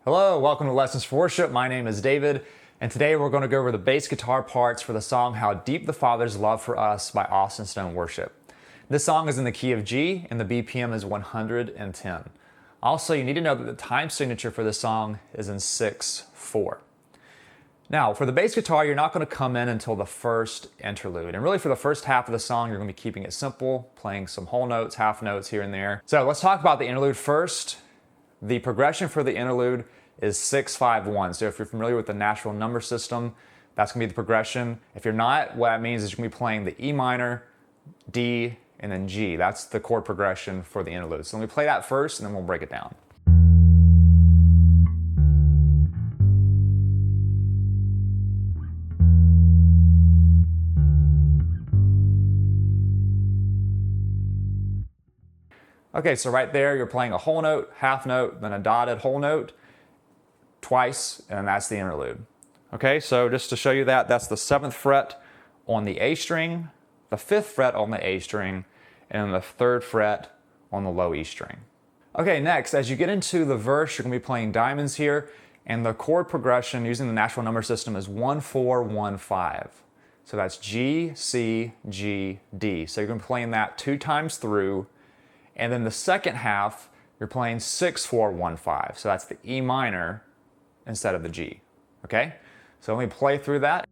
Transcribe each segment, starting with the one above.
Hello, welcome to Lessons for Worship. My name is David, and today we're going to go over the bass guitar parts for the song How Deep the Father's Love for Us by Austin Stone Worship. This song is in the key of G, and the BPM is 110. Also, you need to know that the time signature for this song is in 6/4. Now, for the bass guitar, you're not going to come in until the first interlude. And really for the first half of the song, you're going to be keeping it simple, playing some whole notes, half notes here and there. So let's talk about the interlude first. The progression for the interlude is 6-5-1. So if you're familiar with the natural number system, that's going to be the progression. If you're not, what that means is you're going to be playing the E minor, D, and then G. That's the chord progression for the interlude. So let me play that first, and then we'll break it down. Okay, so right there, you're playing a whole note, half note, then a dotted whole note twice, and that's the interlude. Okay, so just to show you that, that's the 7th fret on the A string, the 5th fret on the A string, and the 3rd fret on the low E string. Okay, next, as you get into the verse, you're going to be playing diamonds here, and the chord progression using the natural number system is 1-4-1-5. So that's G, C, G, D. So you're going to be playing that 2 times through, and then the second half, you're playing 6-4-1-5. So that's the E minor instead of the G, okay? So let me play through that.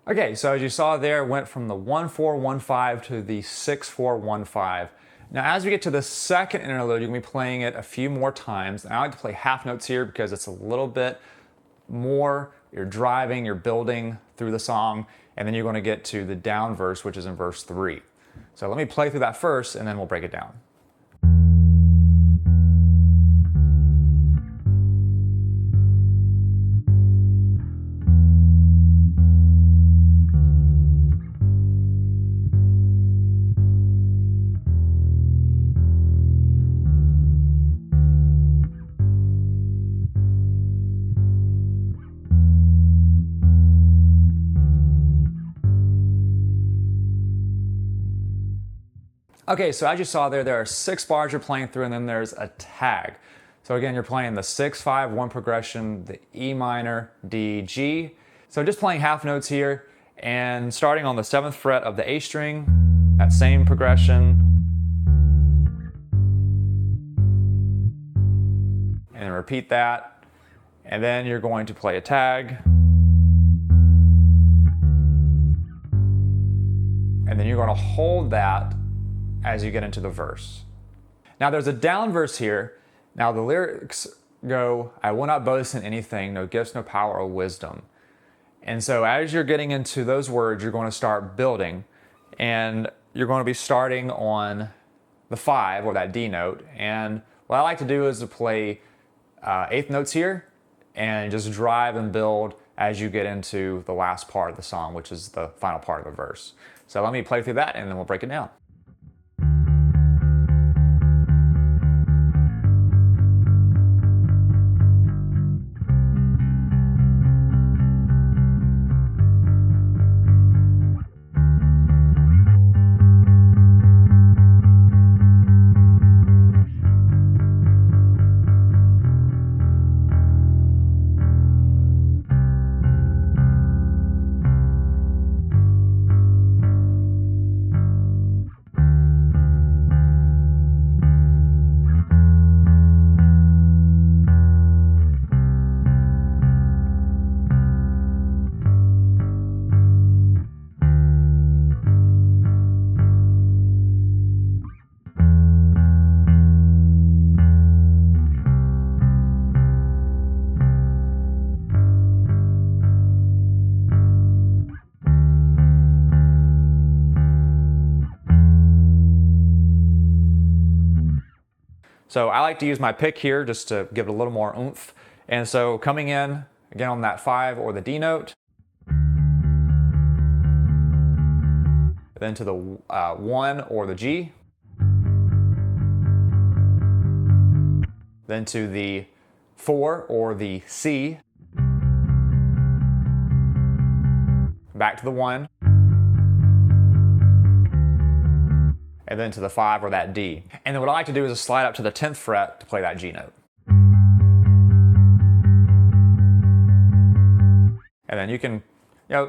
Okay, so as you saw there, it went from the 1-4-1-5 to the 6-4-1-5. Now as we get to the second interlude, you're going to be playing it a few more times. And I like to play half notes here because it's a little bit more, you're driving, you're building through the song, and then you're going to get to the down verse, which is in verse 3. So let me play through that first, and then we'll break it down. Okay, so as you saw there are 6 bars you're playing through, and then there's a tag. So again, you're playing the 6-5-1 progression, the E minor, D, G. So just playing half notes here, and starting on the 7th fret of the A string, that same progression. And then repeat that. And then you're going to play a tag. And then you're going to hold that as you get into the verse. Now there's a down verse here. Now the lyrics go, I will not boast in anything, no gifts, no power or wisdom. And so as you're getting into those words, you're going to start building, and you're going to be starting on the 5 or that D note. And what I like to do is to play 8th notes here and just drive and build as you get into the last part of the song, which is the final part of the verse. So let me play through that, and then we'll break it down. So I like to use my pick here just to give it a little more oomph. And so coming in, again on that 5 or the D note, then to the 1 or the G, then to the 4 or the C, back to the 1, and then to the 5 or that D. And then what I like to do is just slide up to the 10th fret to play that G note. And then you can,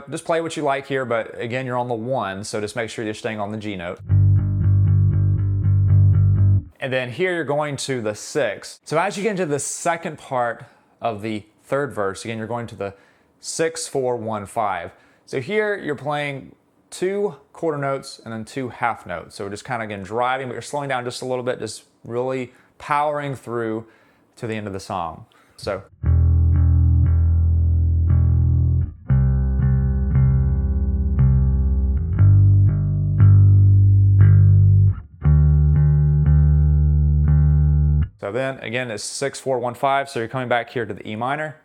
just play what you like here, but again, you're on the 1, so just make sure you're staying on the G note. And then here you're going to the 6. So as you get into the second part of the third verse, again, you're going to the 6, 4, 1, 5. So here you're playing 2 quarter notes and then 2 half notes. So we're just kind of again driving, but you're slowing down just a little bit, just really powering through to the end of the song. So. So then again, it's 6, 4, 1, 5. So you're coming back here to the E minor.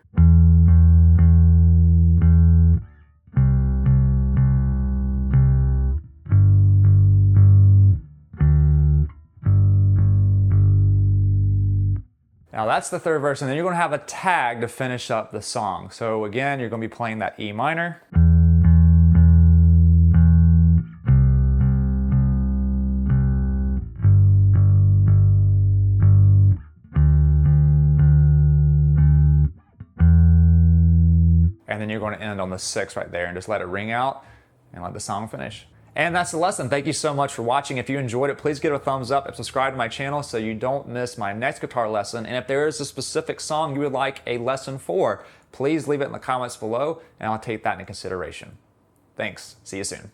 Now that's the third verse, and then you're going to have a tag to finish up the song. So again, you're going to be playing that E minor. And then you're going to end on the 6 right there and just let it ring out and let the song finish. And that's the lesson. Thank you so much for watching. If you enjoyed it, please give it a thumbs up and subscribe to my channel so you don't miss my next guitar lesson. And if there is a specific song you would like a lesson for, please leave it in the comments below and I'll take that into consideration. Thanks. See you soon.